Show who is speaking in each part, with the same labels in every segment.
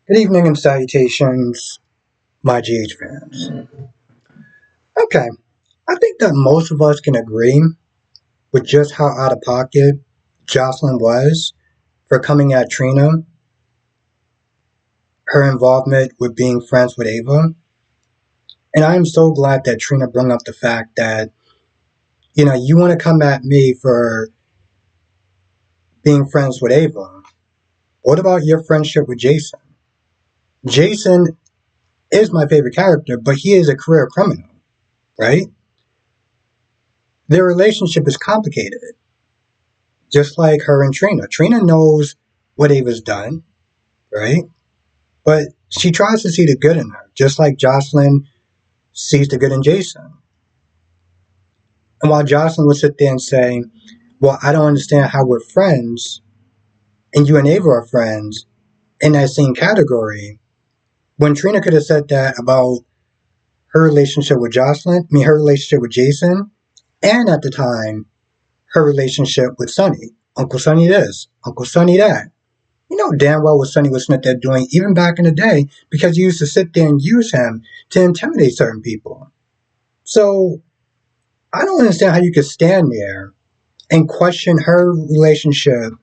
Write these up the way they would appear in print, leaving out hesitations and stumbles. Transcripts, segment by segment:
Speaker 1: Good evening and salutations, my GH fans. Okay, I think that most of us can agree with just how out of pocket Jocelyn was for coming at Trina, her involvement with being friends with Ava. And I am so glad that Trina brought up the fact that, you want to come at me for being friends with Ava. What about your friendship with Jason? Jason is my favorite character, but he is a career criminal, right? Their relationship is complicated. Just like her and Trina. Trina knows what Ava's done, right? But she tries to see the good in her, just like Jocelyn sees the good in Jason. And while Jocelyn would sit there and say, well, I don't understand how we're friends, and you and Ava are friends in that same category, when Trina could have said that about her relationship with her relationship with Jason, and at the time, her relationship with Sonny. Uncle Sonny this, Uncle Sonny that. You know damn well what Sonny was there doing, even back in the day, because he used to sit there and use him to intimidate certain people. So I don't understand how you could stand there and question her relationship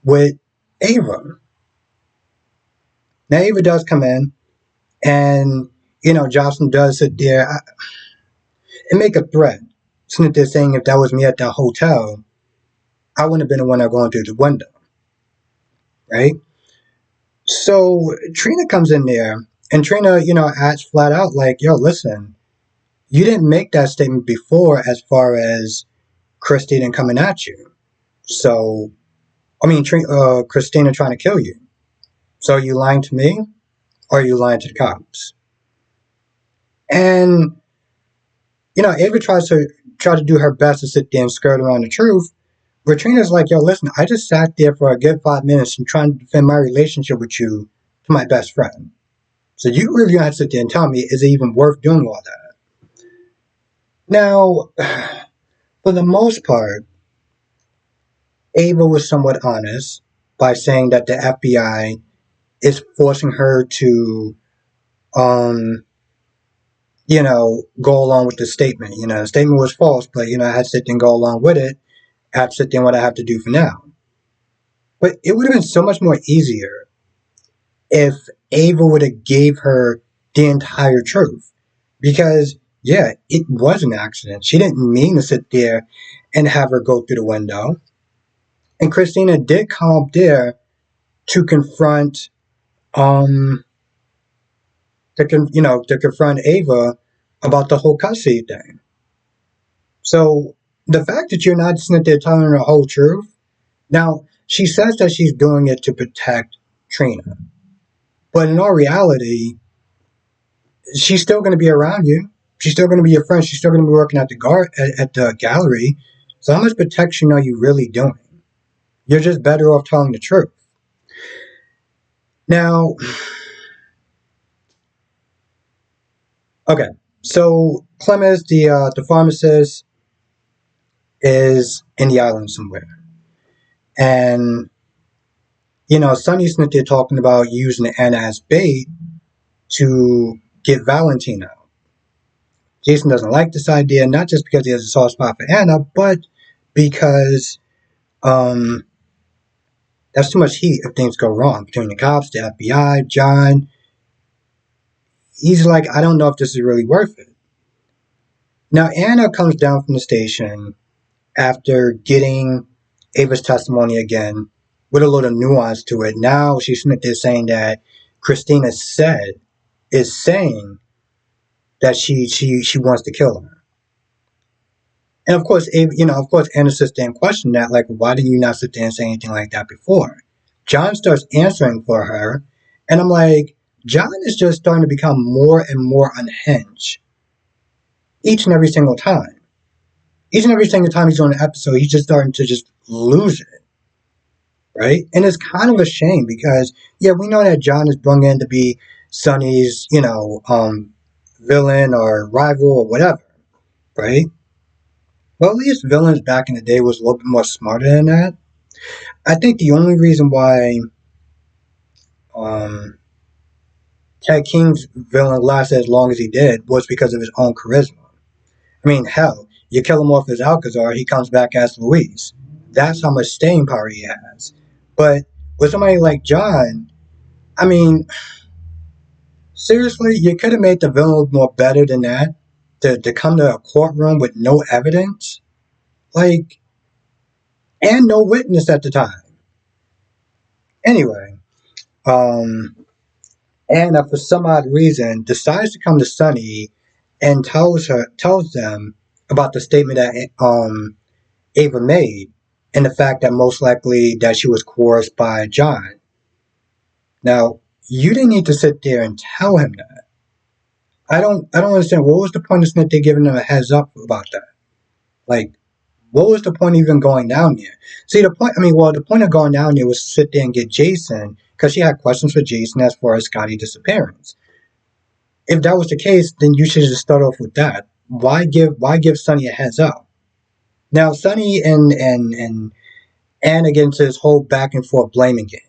Speaker 1: with Ava. Now Ava does come in, and Jocelyn does sit there and make a threat, sitting there saying if that was me at that hotel, I wouldn't have been the one that going through the window, right? So Trina comes in there, and Trina, asks flat out like, "Yo, listen, you didn't make that statement before as far as Christina coming at you. So, Christina trying to kill you. So are you lying to me or are you lying to the cops?" And, Ava try to do her best to sit there and skirt around the truth. But Trina's like, yo, listen, I just sat there for a good 5 minutes and trying to defend my relationship with you to my best friend. So you really don't have to sit there and tell me, is it even worth doing all that? Now, for the most part, Ava was somewhat honest by saying that the FBI is forcing her to, go along with the statement. The statement was false, but, I had to sit there and go along with it. I have to sit there and what I have to do for now. But it would have been so much more easier if Ava would have gave her the entire truth. Because, yeah, it was an accident. She didn't mean to sit there and have her go through the window. And Christina did come up there to confront to confront Ava about the whole custody thing. So the fact that you're not sitting there telling her the whole truth, now she says that she's doing it to protect Trina, but in all reality, she's still going to be around you. She's still going to be your friend. She's still going to be working at the gallery. So how much protection are you really doing? You're just better off telling the truth. Now, okay. So Clemens, the pharmacist, is in the island somewhere, and Sonny's sitting there talking about using Anna as bait to get Valentine out. Jason doesn't like this idea, not just because he has a soft spot for Anna, but because that's too much heat if things go wrong between the cops, the FBI, John. He's like, I don't know if this is really worth it. Now, Anna comes down from the station after getting Ava's testimony again with a little nuance to it. Now she's sitting there saying that Christina is saying that she wants to kill her. And of course, Anna sits there and questions that, like, why didn't you not sit there and say anything like that before? John starts answering for her, and I'm like, John is just starting to become more and more unhinged each and every single time. Each and every single time he's on an episode, he's just starting to just lose it, right? And it's kind of a shame because, yeah, we know that John is brought in to be Sonny's, villain or rival or whatever, right? Well, at least villains back in the day was a little bit more smarter than that. I think the only reason why um, Ted King's villain lasted as long as he did was because of his own charisma. I mean, hell, you kill him off as Alcazar, he comes back as Luis. That's how much staying power he has. But with somebody like John, I mean, seriously, you could have made the villain more better than that. To come to a courtroom with no evidence, like, and no witness at the time. Anyway, um, Anna, for some odd reason, decides to come to Sunny and tells them about the statement that Ava made, and the fact that most likely that she was coerced by John. Now, you didn't need to sit there and tell him that. I don't understand. What was the point of Smith giving them a heads up about that? Like, what was the point of even going down there? See, the point of going down there was to sit there and get Jason, because she had questions for Jason as far as Scotty's disappearance. If that was the case, then you should just start off with that. Why give Sonny a heads up? Now, Sonny and Anna get into this whole back and forth blaming game.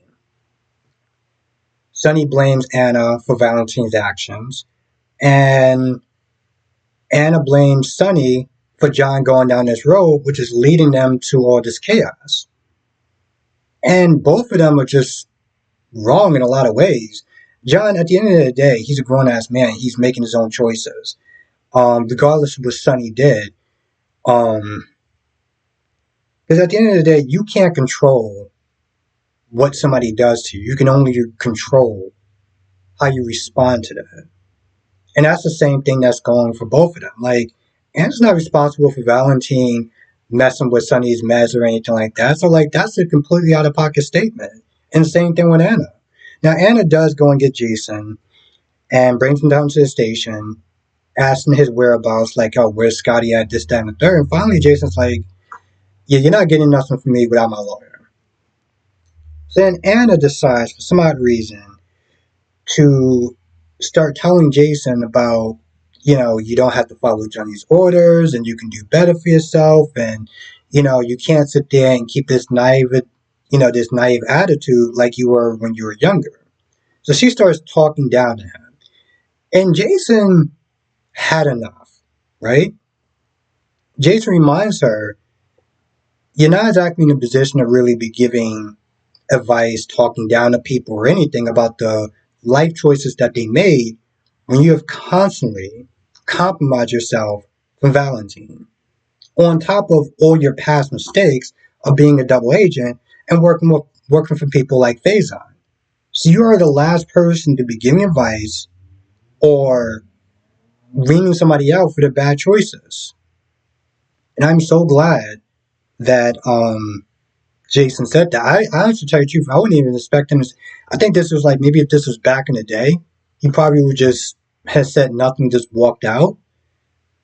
Speaker 1: Sonny blames Anna for Valentine's actions, and Anna blames Sonny for John going down this road, which is leading them to all this chaos. And both of them are just wrong in a lot of ways. John, at the end of the day, he's a grown ass man. He's making his own choices, regardless of what Sonny did. Because at the end of the day, you can't control what somebody does to you. You can only control how you respond to that. And that's the same thing that's going for both of them. Like, Anna's not responsible for Valentine messing with Sonny's meds or anything like that. So, like, that's a completely out of pocket statement. And the same thing with Anna. Now, Anna does go and get Jason and brings him down to the station, asking his whereabouts, like, oh, where's Scotty at, this, that, and the third. And finally, Jason's like, yeah, you're not getting nothing from me without my lawyer. So then Anna decides, for some odd reason, to start telling Jason about, you don't have to follow Johnny's orders and you can do better for yourself, and, you can't sit there and keep this naive attitude like you were when you were younger. So she starts talking down to him. And Jason had enough, right? Jason reminds her, you're not exactly in a position to really be giving advice, talking down to people or anything about the life choices that they made when you have constantly compromised yourself from Valentine, on top of all your past mistakes of being a double agent and working for people like Faison. So you are the last person to be giving advice or reaming somebody out for their bad choices. And I'm so glad that Jason said that. I honestly tell you the truth, I wouldn't even expect him to. I think this was like, maybe if this was back in the day, he probably would just have said nothing, just walked out.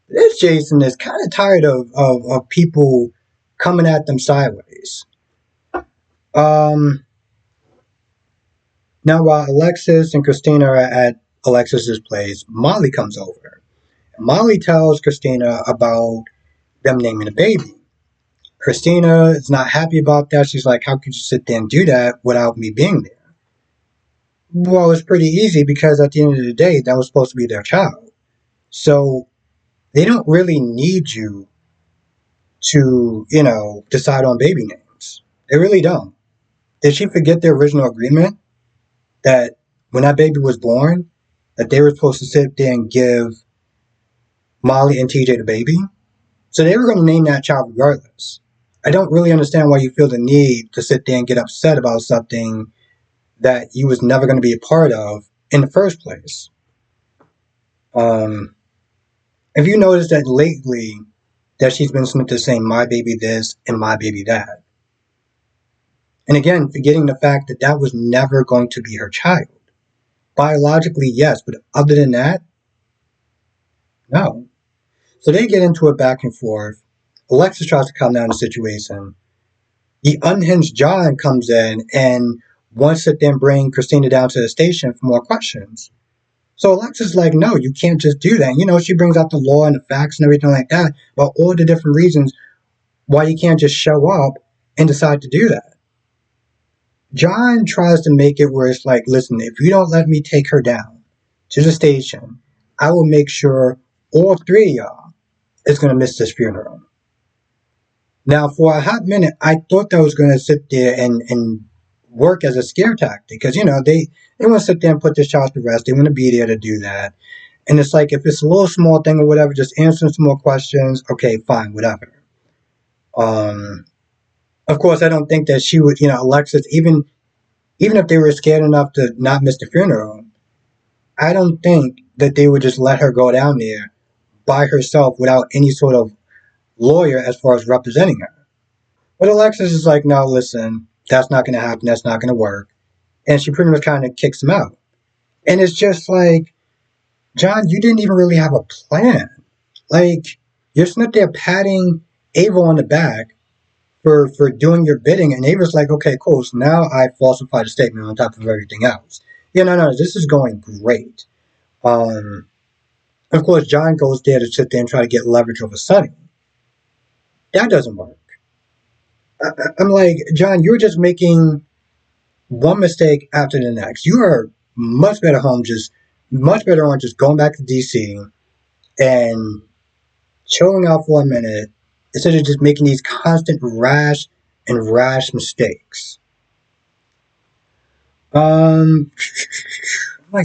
Speaker 1: This Jason is kind of tired of people coming at them sideways. Um, Now, while Alexis and Christina are at Alexis's place, Molly comes over. Molly tells Christina about them naming a baby. Christina is not happy about that. She's like, how could you sit there and do that without me being there? Well, it's pretty easy because at the end of the day, that was supposed to be their child. So they don't really need you to, decide on baby names. They really don't. Did she forget the original agreement that when that baby was born, that they were supposed to sit there and give Molly and TJ the baby? So they were going to name that child regardless. I don't really understand why you feel the need to sit there and get upset about something that you was never going to be a part of in the first place. If you notice that lately that she's been to saying my baby this and my baby that. And again, forgetting the fact that that was never going to be her child. Biologically, yes, but other than that, no. So they get into it back and forth. Alexis tries to calm down the situation. The unhinged John comes in and wants to then bring Christina down to the station for more questions. So Alexis is like, no, you can't just do that. She brings out the law and the facts and everything like that, but all the different reasons why you can't just show up and decide to do that. John tries to make it where it's like, listen, if you don't let me take her down to the station, I will make sure all three of y'all is going to miss this funeral. Now, for a hot minute, I thought that was going to sit there and work as a scare tactic because, they want to sit there and put this child to rest. They want to be there to do that. And it's like, if it's a little small thing or whatever, just answering some more questions. Okay, fine, whatever. Um, of course, I don't think that she would, Alexis, even if they were scared enough to not miss the funeral, I don't think that they would just let her go down there by herself without any sort of lawyer as far as representing her. But Alexis is like, no, listen, that's not going to happen. That's not going to work. And she pretty much kind of kicks him out. And it's just like, John, you didn't even really have a plan. Like, you're sitting there patting Ava on the back for doing your bidding. And Ava's like, okay, cool. So now I falsified a statement on top of everything else. Yeah, no, this is going great. Of course, John goes there to sit there and try to get leverage over Sonny. That doesn't work. I'm like, John, you're just making one mistake after the next. You are much better on just going back to DC and chilling out for a minute instead of just making these constant rash mistakes. Like,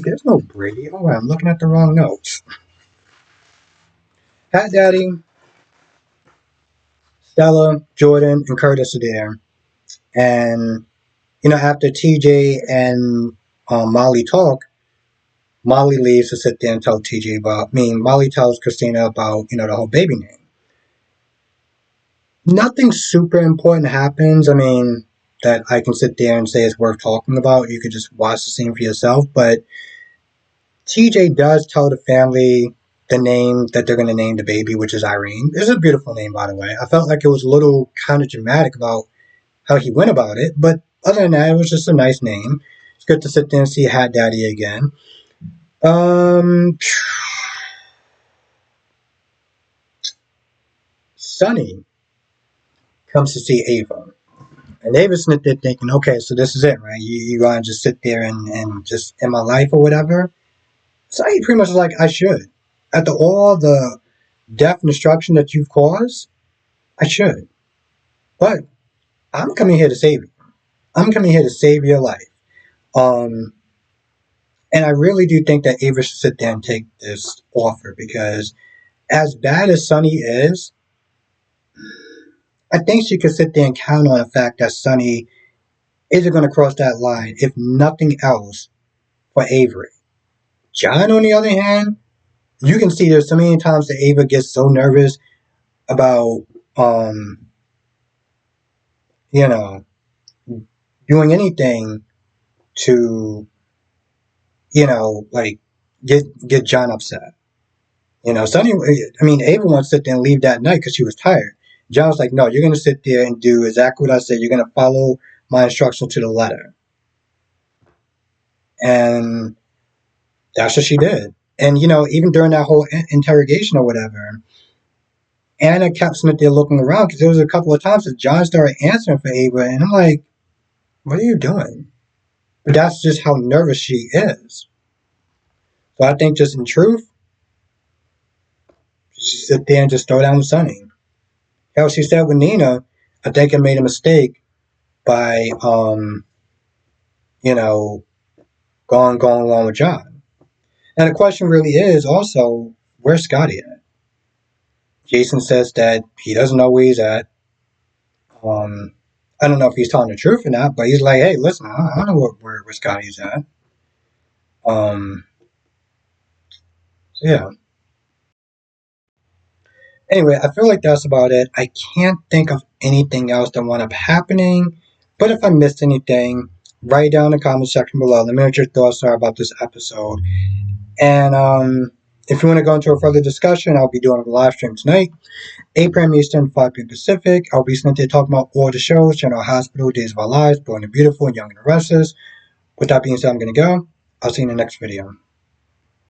Speaker 1: there's no Brady. Oh, I'm looking at the wrong notes. Hat Daddy, Stella, Jordan, and Curtis are there. And, after TJ and Molly talk, Molly leaves to sit there and tell TJ Molly tells Christina about, the whole baby name. Nothing super important happens. That I can sit there and say it's worth talking about. You could just watch the scene for yourself. But TJ does tell the family the name that they're going to name the baby, which is Irene. It's a beautiful name, by the way. I felt like it was a little kind of dramatic about how he went about it. But other than that, it was just a nice name. It's good to sit there and see Hat Daddy again. Sonny comes to see Ava. And Ava's sitting there thinking, okay, so this is it, right? You're going to just sit there and just in my life or whatever. So he pretty much was like, I should. After all the death and destruction that you've caused, I should. But I'm coming here to save you. I'm coming here to save your life. And I really do think that Ava should sit there and take this offer because as bad as Sonny is, I think she could sit there and count on the fact that Sonny isn't going to cross that line, if nothing else, for Avery. John, on the other hand, you can see there's so many times that Ava gets so nervous about, doing anything to, like get John upset. Sonny, Ava wants to sit there and leave that night because she was tired. John was like, no, you're going to sit there and do exactly what I said. You're going to follow my instructions to the letter. And that's what she did. And, even during that whole interrogation or whatever, Anna kept sitting there looking around because there was a couple of times that John started answering for Ava. And I'm like, what are you doing? But that's just how nervous she is. So I think just in truth, she sit there and just throw down with Sonny. How she said with Nina, I think I made a mistake by, going along with John. And the question really is also, where's Scotty at? Jason says that he doesn't know where he's at. I don't know if he's telling the truth or not, but he's like, hey, listen, I don't know where Scotty's at. So yeah. Anyway, I feel like that's about it. I can't think of anything else that wound up happening. But if I missed anything, write it down in the comment section below. Let me know what your thoughts are about this episode. And if you want to go into a further discussion, I'll be doing a live stream tonight. 8 p.m. Eastern, 5 p.m. Pacific. I'll be sitting there talking about all the shows, General Hospital, Days of Our Lives, Born and Beautiful, and Young and the Restless. With that being said, I'm going to go. I'll see you in the next video.